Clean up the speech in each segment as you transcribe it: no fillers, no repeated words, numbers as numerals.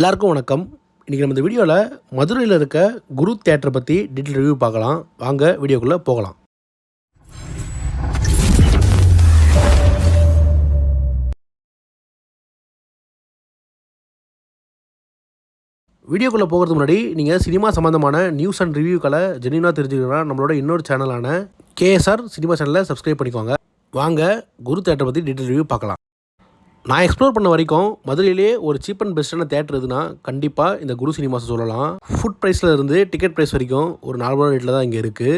எல்லாருக்கும் வணக்கம். இன்றைக்கி நம்ம இந்த வீடியோவில் மதுரையில் இருக்க குரு தியேட்டரை பற்றி டீட்டெயில் ரிவ்யூ பார்க்கலாம். வாங்க வீடியோக்குள்ளே போகலாம். வீடியோக்குள்ளே போகிறதுக்கு முன்னாடி நீங்கள் சினிமா சம்மந்தமான நியூஸ் அண்ட் ரிவ்யூக்களை ஜென்யூனாக தெரிஞ்சுக்கணும்னா நம்மளோட இன்னொரு சேனலான கேஎஸ்ஆர் சினிமா சேனலை சப்ஸ்கிரைப் பண்ணிக்கோங்க. வாங்க குரு தியேட்டரை பற்றி டீட்டெயில் ரிவ்யூ பார்க்கலாம். நான் எக்ஸ்ப்ளோர் பண்ண வரைக்கும் மதுரையிலே ஒரு சீப் அண்ட் பெஸ்ட்டான தேட்டர் எதுனா கண்டிப்பாக இந்த குரு சினிமாஸ் சொல்லலாம். ஃபுட் ப்ரைஸில் இருந்து டிக்கெட் ப்ரைஸ் வரைக்கும் ஒரு நார்மலான ரேட்டில் தான் இங்கே இருக்குது.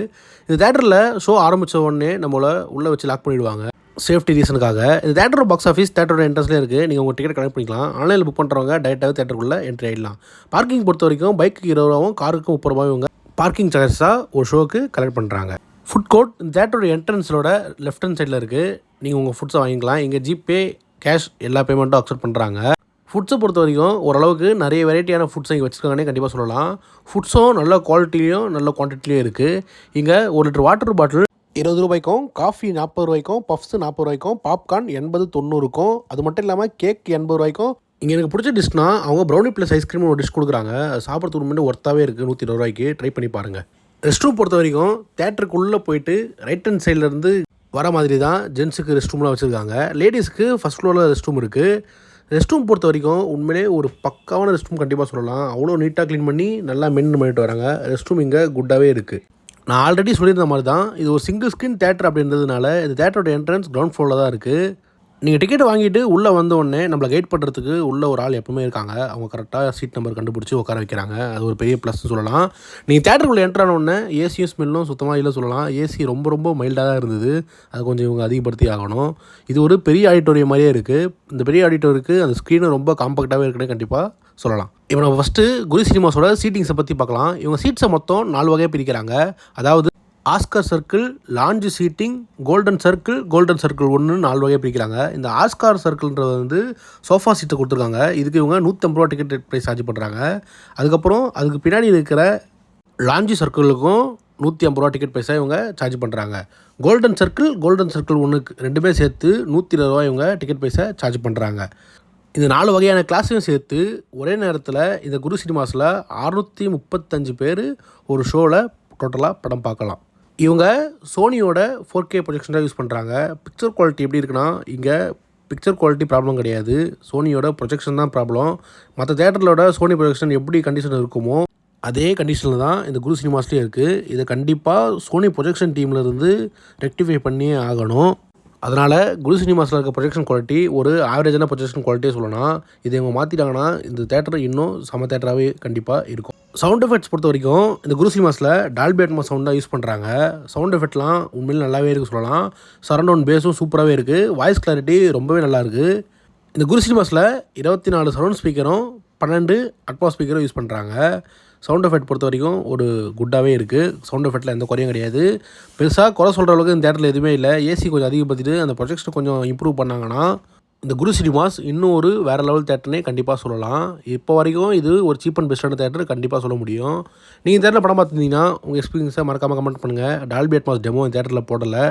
இந்த தேட்டரில் ஷோ ஆரம்பித்த உடனே நம்மளை உள்ளே வச்சு லாக் பண்ணிவிடுவாங்க சேஃப்டி ரீசனுக்காக. இந்த தேட்டரோட பாக்ஸ் ஆஃபீஸ் தேட்டரோட என்ட்ரன்ஸ்லேயே இருக்குது. நீங்கள் உங்கள் டிக்கெட் கனெக்ட் பண்ணிக்கலாம். ஆன்லைனில் புக் பண்ணுறவங்க டேரெக்டாகவே தேட்டருக்குள்ளே என்ட்ரி ஆகிடலாம். பார்க்கிங் பொறுத்த வரைக்கும் பைக்கு 20 ரூபாவும் காருக்கு 30 ரூபாயும் இவங்க பார்க்கிங் சார்ஜஸாக ஒரு ஷோக்கு கலெக்ட் பண்ணுறாங்க. ஃபுட் கோர்ட் இந்த தேட்டரோட என்ட்ரன்ஸோட லெஃப்ட் ஹேண்ட் சைடில் இருக்குது. நீங்கள் உங்கள் ஃபுட்ஸை வாங்கிக்கலாம். இங்கே ஜிபே கேஷ் எல்லா பேமெண்ட்டும் அக்செப்ட் பண்ணுறாங்க. ஃபுட்ஸை பொறுத்த வரைக்கும் ஓரளவுக்கு நிறைய வெரைட்டியான ஃபுட்ஸை இங்கே வச்சுருக்காங்கன்னே கண்டிப்பாக சொல்லலாம். ஃபுட்ஸும் நல்ல குவாலிட்டிலையும் நல்ல குவான்டிட்டிலையும் இருக்குது. இங்கே 1 லிட்டர் வாட்டர் பாட்டில் 20 ரூபாய்க்கும், காஃபி 40 ரூபாய்க்கும், பஃப்ஸ் 40 ரூபாய்க்கும், பாப்கார்ன் 80-90க்கும், அது மட்டும் இல்லாமல் கேக் 80 ரூபாய்க்கும். இங்கே எனக்கு பிடிச்ச டிஷ்னா அவங்க ப்ரௌனி ப்ளஸ் ஐஸ்கிரீம் ஒரு டிஷ் கொடுக்குறாங்க. சாப்பிட்றதுக்கு முன்னாடி ஒர்த்தாகவே இருக்குது. 120 ரூபாய்க்கு ட்ரை பண்ணி பாருங்கள். ரெஸ்ட் ரூம் பொறுத்த வரைக்கும் தேட்டருக்குள்ளே போயிட்டு ரைட் ஹேண்ட் சைட்லேருந்து வர மாதிரி தான் ஜென்ஸுக்கு ரெஸ்ட் ரூம்லாம் வச்சுருக்காங்க. லேடிஸ்க்கு ஃபஸ்ட் ஃப்ளோரில் ரெஸ்ட் ரூம் இருக்குது. ரெஸ்ட் ரூம் பொறுத்த வரைக்கும் உண்மையிலே ஒரு பக்காவான ரெஸ்ட் ரூம் கண்டிப்பாக சொல்லலாம். அவ்வளோ நீட்டாக க்ளீன் பண்ணி நல்லா மெயின்டைன் பண்ணிட்டு வராங்க. ரெஸ்ட் ரூம் இங்கே குட்டாகவே இருக்குது. நான் ஆல்ரெடி சொல்லியிருந்த மாதிரி தான் இது ஒரு சிங்கிள் ஸ்க்ரீன் தேட்டர் அப்படின்றதுனால இந்த தேட்டரோட என்ட்ரன்ஸ் கிரவுண்ட் ஃப்ளோரில் தான் இருக்குது. நீங்கள் டிக்கெட் வாங்கிட்டு உள்ளே வந்த உடனே நம்மளை கைட் பண்ணுறதுக்கு உள்ள ஒரு ஆள் எப்பவுமே இருக்காங்க. அவங்க கரெக்டாக சீட் நம்பர் கண்டுபிடிச்சி உட்கார வைக்கிறாங்க. அது ஒரு பெரிய ப்ளஸ்ன்னு சொல்லலாம். நீங்கள் தேட்டருக்குள்ளே என்ட்ரான உடனே ஏசியும் ஸ்மெல்லும் சுத்தமாக இல்லை சொல்லலாம். ஏசி ரொம்ப மைல்டாக தான் இருந்தது. அது கொஞ்சம் இவங்க அதிகப்படுத்தி ஆகணும். இது ஒரு பெரிய ஆடிட்டோரியம் மாதிரியே இருக்குது. இந்த பெரிய ஆடிட்டோருக்கு அந்த ஸ்க்ரீனும் ரொம்ப காம்பாக்டாகவே இருக்குன்னு கண்டிப்பாக சொல்லலாம். இப்போ நம்ம ஃபஸ்ட்டு குரு சினிமாஸோட சீட்டிங்ஸை பற்றி பார்க்கலாம். இவங்க சீட்ஸை மொத்தம் 4 வகையாக பிரிக்கிறாங்க. அதாவது Oscar circle, lounge seating, golden circle 1 4 வகையாக பிரிக்கிறாங்க. இந்த ஆஸ்கார் சர்க்கிள்ன்றது வந்து சோஃபா சீட்டை கொடுத்துருக்காங்க. இதுக்கு இவங்க 150 ரூபா டிக்கெட் ப்ரைஸ் சார்ஜ் பண்ணுறாங்க. அதுக்கப்புறம் அதுக்கு பின்னாடி இருக்கிற லான்ஜ் சர்க்கிளுக்கும் 150 ரூபா டிக்கெட் ப்ரைஸாக இவங்க சார்ஜ் பண்ணுறாங்க. கோல்டன் சர்க்கிள் 1 ரெண்டுமே சேர்த்து 120 ரூபா இவங்க டிக்கெட் ப்ரைஸை சார்ஜ் பண்ணுறாங்க. இந்த 4 வகையான கிளாஸையும் சேர்த்து ஒரே நேரத்தில் இந்த குரு சினிமாஸில் 635 பேர் ஒரு ஷோவில் டோட்டலாக படம் பார்க்கலாம். இவங்க சோனியோட 4K ப்ரொஜெக்ஷன் தான் யூஸ் பண்ணுறாங்க. பிக்சர் குவாலிட்டி எப்படி இருக்குன்னா இங்கே பிக்சர் குவாலிட்டி ப்ராப்ளம் கிடையாது. சோனியோட ப்ரொஜெக்ஷன் தான் ப்ராப்ளம். மற்ற தேட்டரோட சோனி ப்ரொஜெக்ஷன் எப்படி கண்டிஷன் இருக்குமோ அதே கண்டிஷனில் தான் இந்த குரு சினிமாஸ்லேயே இருக்குது. இதை கண்டிப்பாக சோனி ப்ரொஜெக்ஷன் டீம்லேருந்து ரெக்டிஃபை பண்ணியே ஆகணும். அதனால் குரு சினிமாஸில் இருக்க ப்ரொஜெக்ஷன் குவாலிட்டி ஒரு ஆவரேஜான ப்ரொஜெக்ஷன் குவாலிட்டியே சொல்லலாம். இதை இவங்க மாற்றிட்டாங்கன்னா இந்த தேட்டர் இன்னும் செம தேட்டராகவே கண்டிப்பாக இருக்கும். சவுண்ட் எஃபெக்ட்ஸ் பொறுத்த வரைக்கும் இந்த குரு சினிமாஸில் டால்பி அட்மாஸ் சவுண்ட் தான் யூஸ் பண்ணுறாங்க. சவுண்ட் எஃபெக்ட்லாம் உண்மையிலே நல்லாவே இருக்குது சொல்லலாம். சரௌண்ட் பேஸும் சூப்பராகவே இருக்குது. வாய்ஸ் கிளாரிட்டி ரொம்பவே நல்லாயிருக்கு. இந்த குரு சினிமாஸில் 24 சரௌண்ட் ஸ்பீக்கரும் 12 அட்மாஸ் ஸ்பீக்கரும் யூஸ் பண்ணுறாங்க. சவுண்ட் எஃபெக்ட் பொறுத்த வரைக்கும் ஒரு குட்டாகவே இருக்குது. சவுண்ட் எஃபெக்ட்டில் எந்த குறையும் கிடையாது. பெருசாக குறை சொல்கிற அளவுக்கு இந்த தேட்டரில் எதுவுமே இல்லை. ஏசி கொஞ்சம் அதிகப்படுத்திட்டு அந்த ப்ரொஜெக்ஷனை கொஞ்சம் இம்ப்ரூவ் பண்ணாங்கன்னா இந்த குரு சினிமாஸ் இன்னும் ஒரு வேறு லெவல் தேட்டர்னே கண்டிப்பாக சொல்லலாம். இப்போ வரைக்கும் இது ஒரு சீப் அண்ட் பெஸ்ட்டான தேட்டர் கண்டிப்பாக சொல்ல முடியும். நீங்கள் தேட்டரில் படம் பார்த்துருந்தீங்கன்னா உங்கள் எக்ஸ்பீரியன்ஸை மறக்காமல் கமெண்ட் பண்ணுங்கள். டால்பி அட்மாஸ் டெமோ இந்த தேட்டரில் போடலை.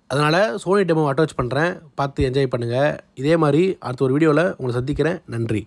அதனால் சோனி டெமோ அட்டாச் பண்ணுறேன். பார்த்து என்ஜாய் பண்ணுங்கள். இதே மாதிரி அடுத்த ஒரு வீடியோவில் உங்களை சந்திக்கிறேன். நன்றி.